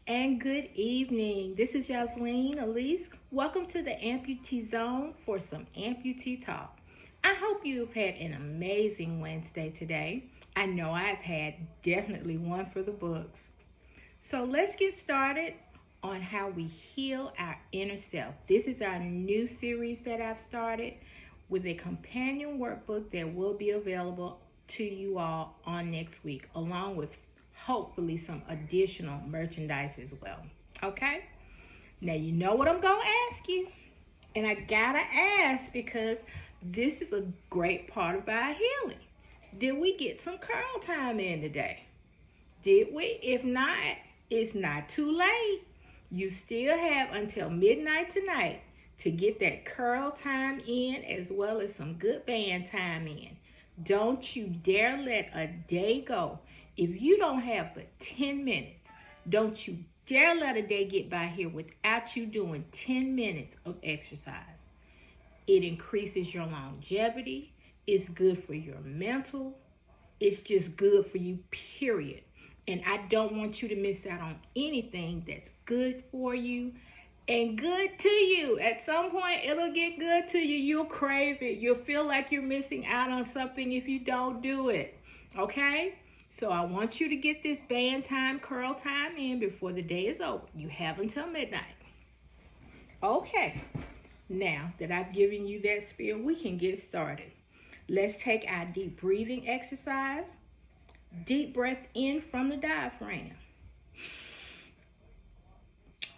And good evening. This is Jasleen Elise. Welcome to the Amputee Zone for some amputee talk. I hope you've had an amazing Wednesday today. I know I've had definitely one for the books. So let's get started on how we heal our inner self. This is our new series that I've started with a companion workbook that will be available to you all on next week, along with hopefully some additional merchandise as well. Okay? Now you know what I'm going to ask you. And I got to ask because this is a great part of our healing. Did we get some curl time in today? Did we? If not, it's not too late. You still have until midnight tonight to get that curl time in as well as some good band time in. Don't you dare let a day go. If you don't have but 10 minutes, don't you dare let a day get by here without you doing 10 minutes of exercise. It increases your longevity. It's good for your mental. It's just good for you, period. And I don't want you to miss out on anything that's good for you and good to you. At some point, it'll get good to you. You'll crave it. You'll feel like you're missing out on something if you don't do it. Okay? So I want you to get this band time, curl time in before the day is over. You have until midnight. Okay. Now that I've given you that spiel, we can get started. Let's take our deep breathing exercise. Deep breath in from the diaphragm.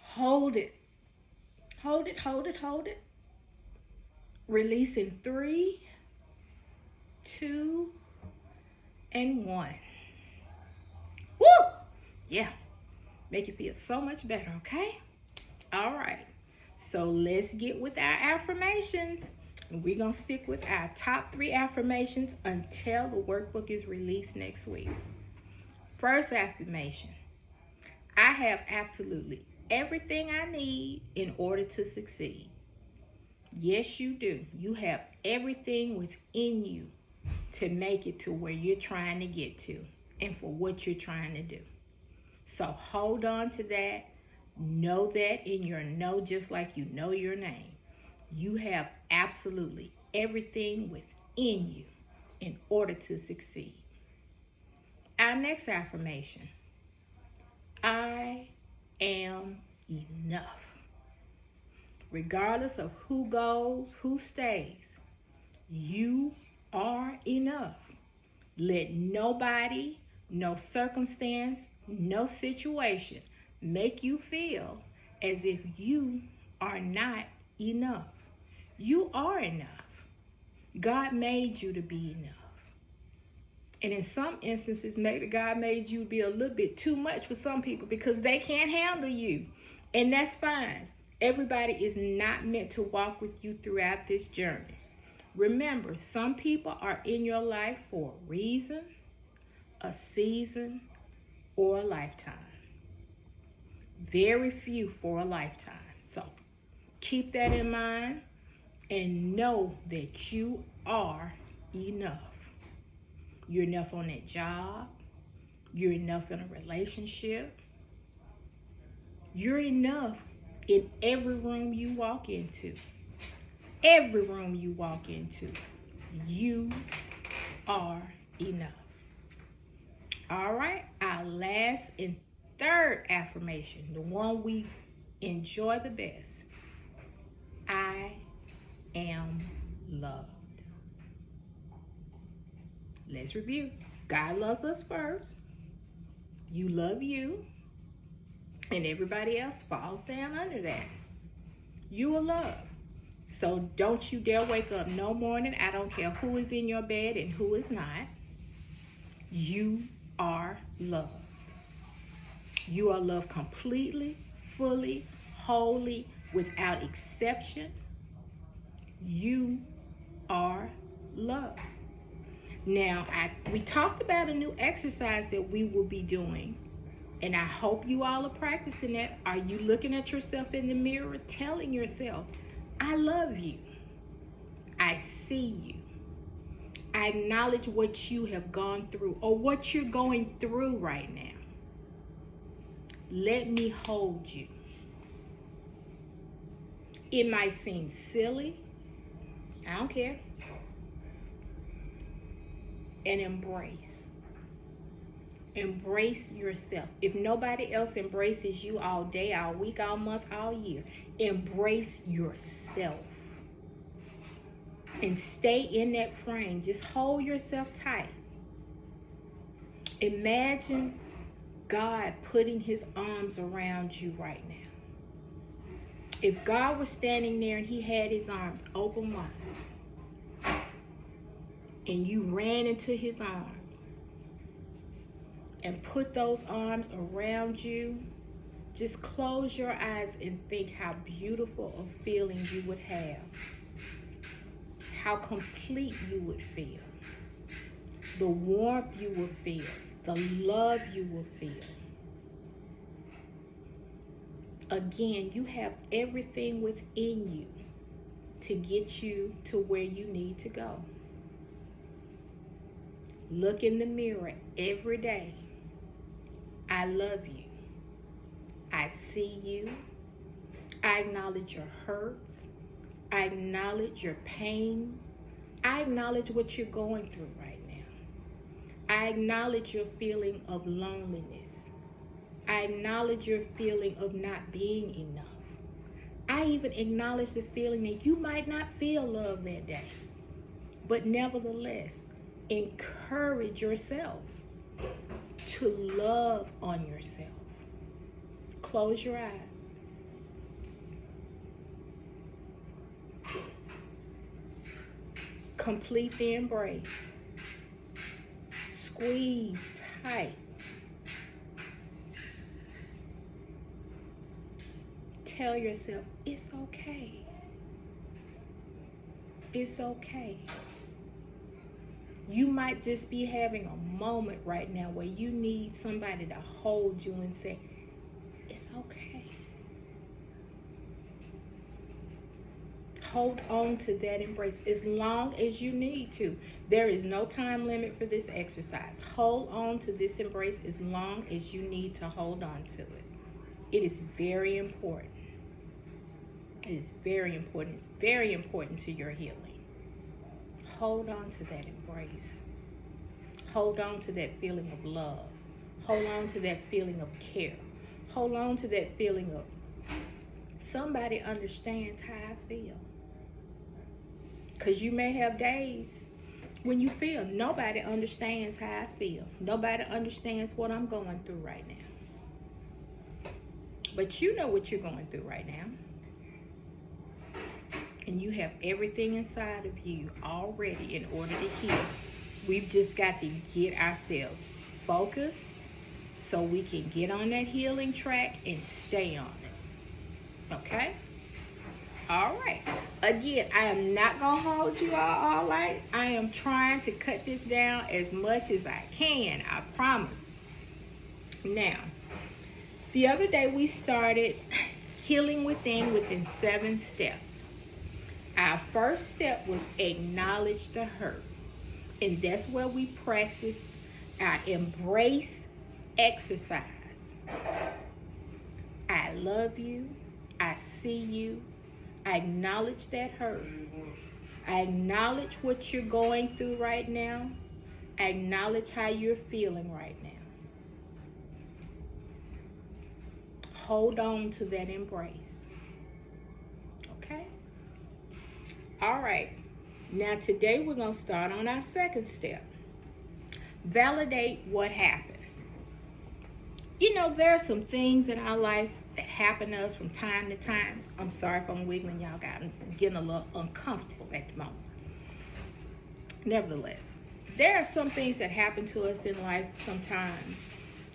Hold it. Hold it, hold it, hold it. Release in 3, 2, and 1. Woo! Yeah. Make you feel so much better, okay? All right. So let's get with our affirmations. We're going to stick with our top 3 affirmations until the workbook is released next week. First affirmation. I have absolutely everything I need in order to succeed. Yes, you do. You have everything within you to make it to where you're trying to get to and for what you're trying to do. So hold on to that. Know that in your know just like you know your name. You have absolutely everything within you in order to succeed. Our next affirmation. I am enough. Regardless of who goes, who stays, you are enough. Let nobody, no circumstance, no situation make you feel as if you are not enough. You are enough. God made you to be enough. And in some instances, maybe God made you be a little bit too much for some people because they can't handle you. And that's fine. Everybody is not meant to walk with you throughout this journey. Remember, some people are in your life for a reason, a season, or a lifetime. Very few for a lifetime. So keep that in mind and know that you are enough. You're enough on that job. You're enough in a relationship. You're enough in every room you walk into. Every room you walk into, you are enough. All right, our last and third affirmation, the one we enjoy the best. I am loved. Let's review. God loves us first. You love you. And everybody else falls down under that. You are loved. So don't you dare wake up no morning. I don't care who is in your bed and who is not. You are loved. You are loved completely, fully, wholly, without exception. You are loved. Now, we talked about a new exercise that we will be doing, and I hope you all are practicing that. Are you looking at yourself in the mirror, telling yourself, I love you. I see you. I acknowledge what you have gone through or what you're going through right now. Let me hold you. It might seem silly. I don't care. And embrace. Embrace yourself. If nobody else embraces you all day, all week, all month, all year, embrace yourself. And stay in that frame. Just hold yourself tight. Imagine God putting his arms around you right now. If God was standing there and he had his arms open wide, and you ran into his arms and put those arms around you, just close your eyes and think how beautiful a feeling you would have. How complete you would feel. The warmth you would feel. The love you will feel. Again, you have everything within you to get you to where you need to go. Look in the mirror every day. I love you. I see you. I acknowledge your hurts. I acknowledge your pain. I acknowledge what you're going through right now. I acknowledge your feeling of loneliness. I acknowledge your feeling of not being enough. I even acknowledge the feeling that you might not feel love that day. But nevertheless, encourage yourself to love on yourself. Close your eyes. Complete the embrace. Squeeze tight. Tell yourself, it's okay. It's okay. You might just be having a moment right now where you need somebody to hold you and say, it's okay. Hold on to that embrace as long as you need to. There is no time limit for this exercise. Hold on to this embrace as long as you need to hold on to it. It is very important. It is very important. It's very important to your healing. Hold on to that embrace. Hold on to that feeling of love. Hold on to that feeling of care. Hold on to that feeling of somebody understands how I feel. Because you may have days when you feel nobody understands how I feel. Nobody understands what I'm going through right now. But you know what you're going through right now. And you have everything inside of you already in order to heal. We've just got to get ourselves focused so we can get on that healing track and stay on it. Okay? All right. Again, I am not going to hold you all night. I am trying to cut this down as much as I can. I promise. Now, the other day we started healing within 7 steps. Our first step was acknowledge the hurt. And that's where we practice our embrace exercise. I love you. I see you. I acknowledge that hurt. I acknowledge what you're going through right now. I acknowledge how you're feeling right now. Hold on to that embrace. Okay? All right. Now today we're going to start on our second step. Validate what happened. You know, there are some things in our life that happen to us from time to time. I'm sorry if I'm wiggling, y'all. I'm getting a little uncomfortable at the moment. Nevertheless, there are some things that happen to us in life sometimes,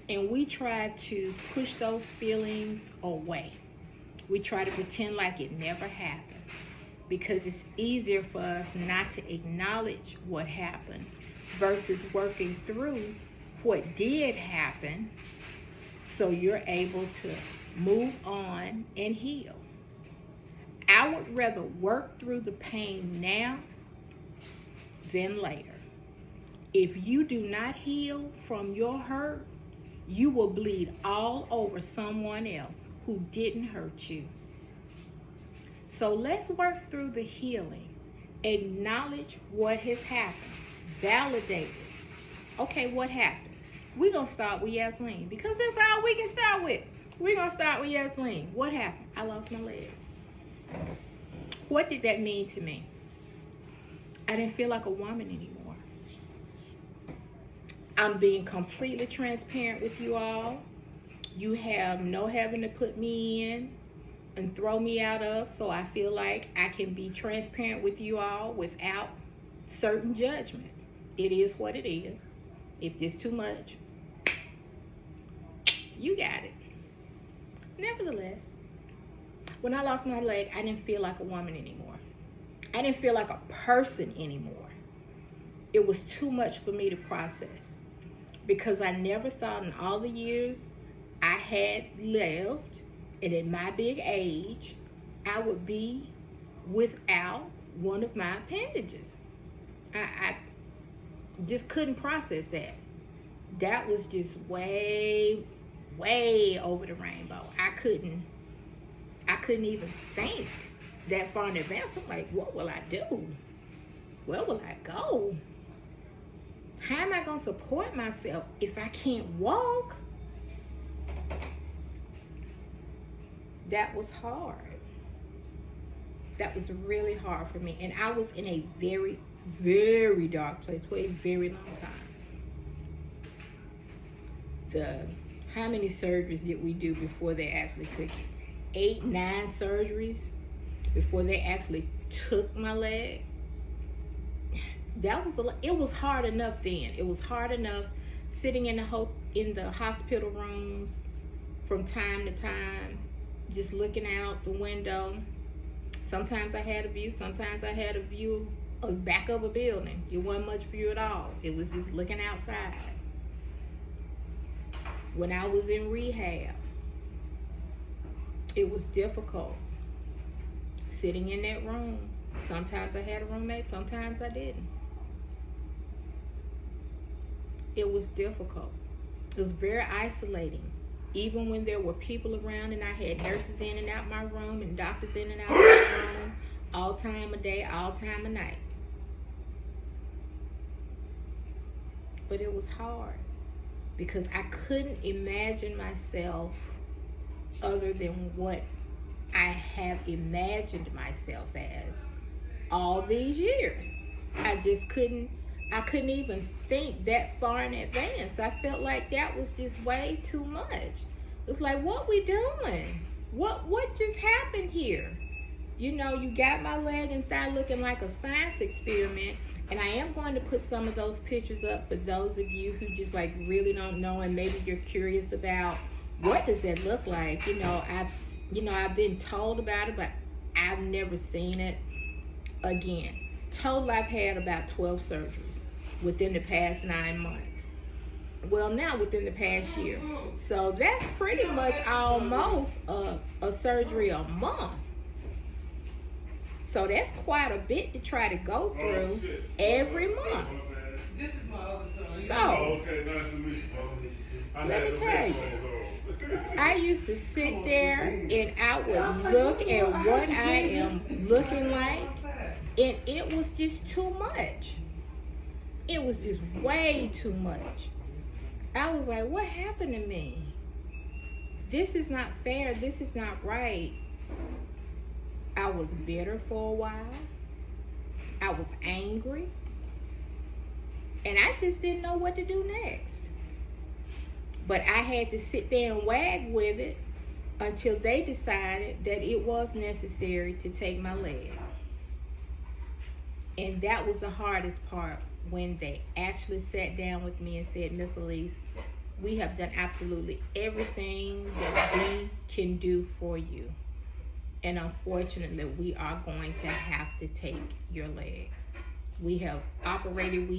and we try to push those feelings away. We try to pretend like it never happened because it's easier for us not to acknowledge what happened versus working through what did happen so you're able to move on and heal. I would rather work through the pain now than later. If you do not heal from your hurt, you will bleed all over someone else who didn't hurt you. So let's work through the healing. Acknowledge what has happened. Validate it. Okay, what happened? We're going to start with Yasleen because that's all we can start with. We're going to start with Yasleen. What happened? I lost my leg. What did that mean to me? I didn't feel like a woman anymore. I'm being completely transparent with you all. You have no heaven to put me in and throw me out of, so I feel like I can be transparent with you all without certain judgment. It is what it is. If it's too much, you got it. Nevertheless, when I lost my leg, I didn't feel like a woman anymore. I didn't feel like a person anymore. It was too much for me to process because I never thought in all the years I had lived and at my big age, I would be without one of my appendages. I just couldn't process that. That was just way over the rainbow. I couldn't even think that far in advance. I'm like, what will I do? Where will I go? How am I going to support myself if I can't walk? That was hard. That was really hard for me. And I was in a very, very dark place for a very long time. How many surgeries did we do before they actually took it? 8, 9 surgeries before they actually took my leg. It was hard enough then. It was hard enough sitting in the hospital rooms from time to time, just looking out the window. Sometimes I had a view, sometimes I had a view of the back of a building. It wasn't much view at all. It was just looking outside. When I was in rehab, it was difficult sitting in that room. Sometimes I had a roommate, sometimes I didn't. It was difficult. It was very isolating. Even when there were people around and I had nurses in and out my room and doctors in and out my room, all time of day, all time of night. But it was hard because I couldn't imagine myself other than what I have imagined myself as all these years. I couldn't even think that far in advance. I felt like that was just way too much. It's like, what we doing? What just happened here? You know, you got my leg and thigh looking like a science experiment. And I am going to put some of those pictures up for those of you who just like really don't know and maybe you're curious about what does that look like. I've been told about it, but I've never seen it. Again, total I've had about 12 surgeries within the past 9 months. Well, now within the past year. So that's pretty much almost a surgery a month. So that's quite a bit to try to go through every month. So, let me tell you, I used to sit there and I would look at what I am looking like, and it was just too much. It was just way too much. I was like, what happened to me? This is not fair. This is not right. I was bitter for a while. I was angry. And I just didn't know what to do next. But I had to sit there and wag with it until they decided that it was necessary to take my leg. And that was the hardest part, when they actually sat down with me and said, Miss Elise, we have done absolutely everything that we can do for you. And unfortunately, we are going to have to take your leg. We have operated,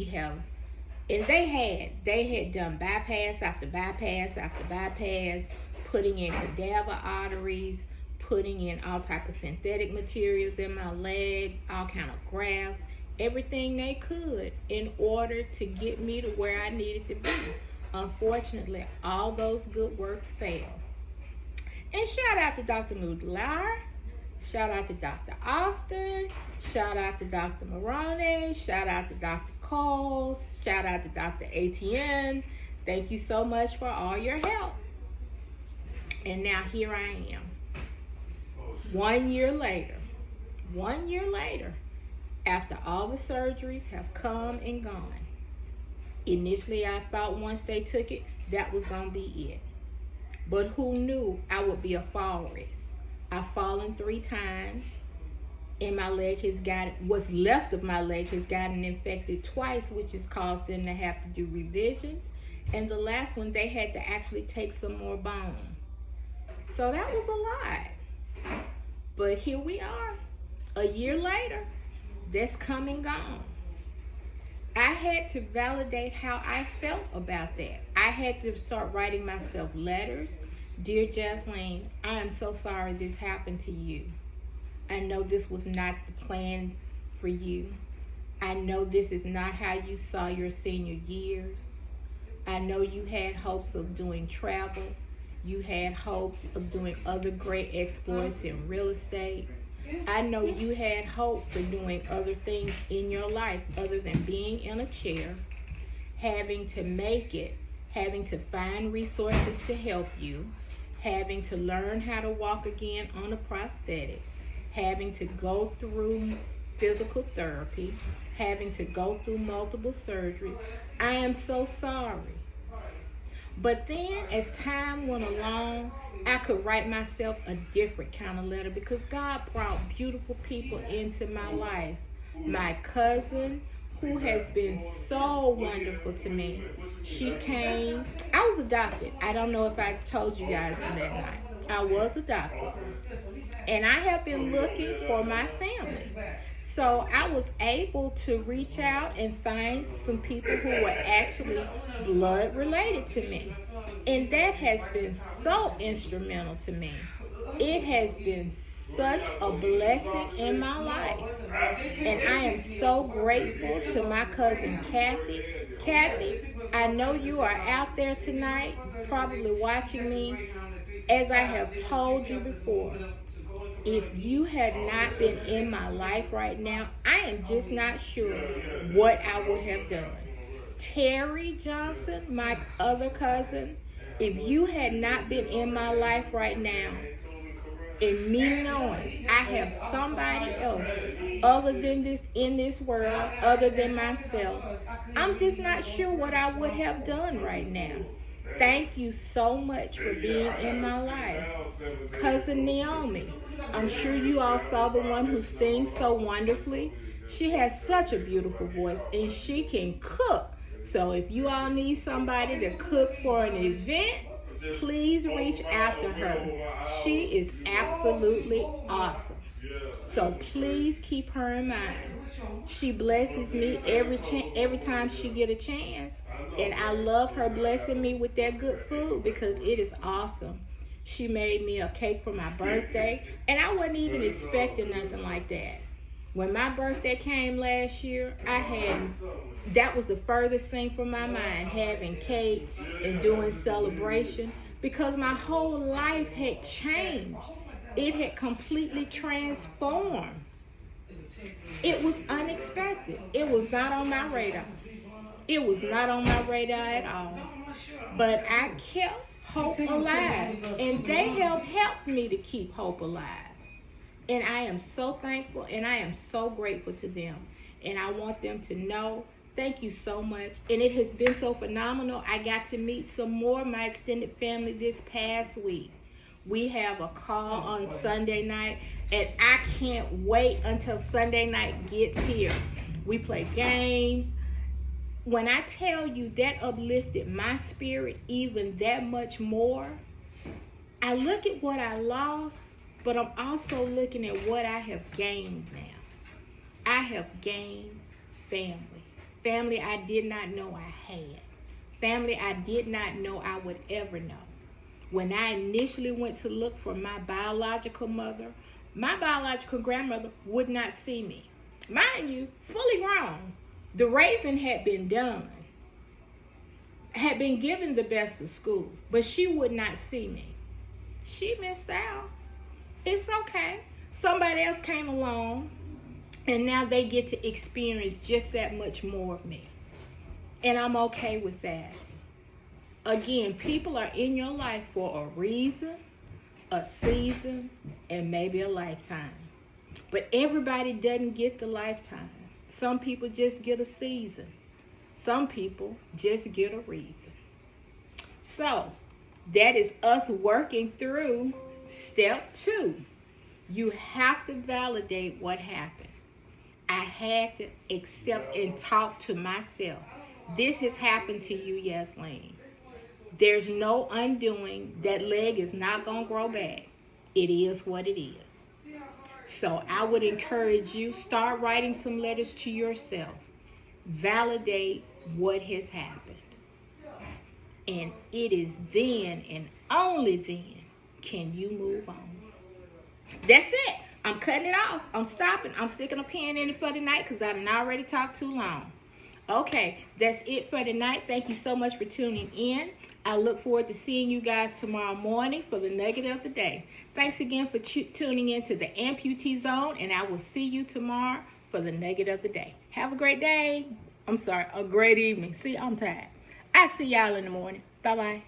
and they had done bypass after bypass after bypass, putting in cadaver arteries, putting in all type of synthetic materials in my leg, all kind of grafts, everything they could in order to get me to where I needed to be. Unfortunately, all those good works fail. And shout out to Dr. Nudlar, shout out to Dr. Austin, shout out to Dr. Morone, shout out to Dr. Cole, shout out to Dr. ATN. Thank you so much for all your help. And now here I am. 1 year later, after all the surgeries have come and gone. Initially, I thought once they took it, that was going to be it. But who knew I would be a fall risk? I've fallen 3 times, and my leg has what's left of my leg has gotten infected twice, which has caused them to have to do revisions. And the last one, they had to actually take some more bone. So that was a lot. But here we are, a year later, that's come and gone. I had to validate how I felt about that. I had to start writing myself letters. Dear Jasleen, I am so sorry this happened to you. I know this was not the plan for you. I know this is not how you saw your senior years. I know you had hopes of doing travel. You had hopes of doing other great exploits in real estate. I know you had hope for doing other things in your life other than being in a chair, having to make it, having to find resources to help you, having to learn how to walk again on a prosthetic, having to go through physical therapy, having to go through multiple surgeries. I am so sorry. But then as time went along, I could write myself a different kind of letter because God brought beautiful people into my life. My cousin, who has been so wonderful to me, she came. I was adopted. I don't know if I told you guys that night. I was adopted. And I have been looking for my family. So I was able to reach out and find some people who were actually blood related to me. And that has been so instrumental to me. It has been such a blessing in my life. And I am so grateful to my cousin Kathy. Kathy, I know you are out there tonight, probably watching me. As I have told you before, if you had not been in my life right now, I am just not sure what I would have done. Terry Johnson, my other cousin, if you had not been in my life right now, and me knowing I have somebody else other than this in this world, other than myself, I'm just not sure what I would have done right now. Thank you so much for being in my life. Cousin Naomi, I'm sure you all saw the one who sings so wonderfully. She has such a beautiful voice and she can cook. So if you all need somebody to cook for an event, please reach out to her. She is absolutely awesome. So please keep her in mind. She blesses me every time she get a chance. And I love her blessing me with that good food because it is awesome. She made me a cake for my birthday. And I wasn't even expecting nothing like that. When my birthday came last year, that was the furthest thing from my mind, having cake and doing celebration, because my whole life had changed. It had completely transformed. It was unexpected. It was not on my radar. It was not on my radar at all. But I kept hope alive, and they have helped me to keep hope alive. And I am so thankful and I am so grateful to them. And I want them to know, thank you so much. And it has been so phenomenal. I got to meet some more of my extended family this past week. We have a call on Sunday night, and I can't wait until Sunday night gets here. We play games. When I tell you that uplifted my spirit even that much more, I look at what I lost, but I'm also looking at what I have gained now. I have gained family. Family I did not know I had. Family I did not know I would ever know. When I initially went to look for my biological mother, my biological grandmother would not see me. Mind you, fully grown. The raising had been done. had been given the best of schools, but she would not see me. She missed out. It's okay. Somebody else came along, and now they get to experience just that much more of me. And I'm okay with that. Again, people are in your life for a reason, a season, and maybe a lifetime. But everybody doesn't get the lifetime. Some people just get a season. Some people just get a reason. So, that is us working through step 2. You have to validate what happened. I had to accept and talk to myself. This has happened to you, Yasleen. There's no undoing. That leg is not going to grow back. It is what it is. So I would encourage you, start writing some letters to yourself. Validate what has happened. And it is then and only then can you move on. That's it. I'm cutting it off. I'm stopping. I'm sticking a pin in it for tonight because I done already talked too long. Okay, that's it for tonight. Thank you so much for tuning in. I look forward to seeing you guys tomorrow morning for the nugget of the day. Thanks again for tuning in to the Amputee Zone, and I will see you tomorrow for the nugget of the day. Have a great day. A great evening. See, I'm tired. I see y'all in the morning. Bye-bye.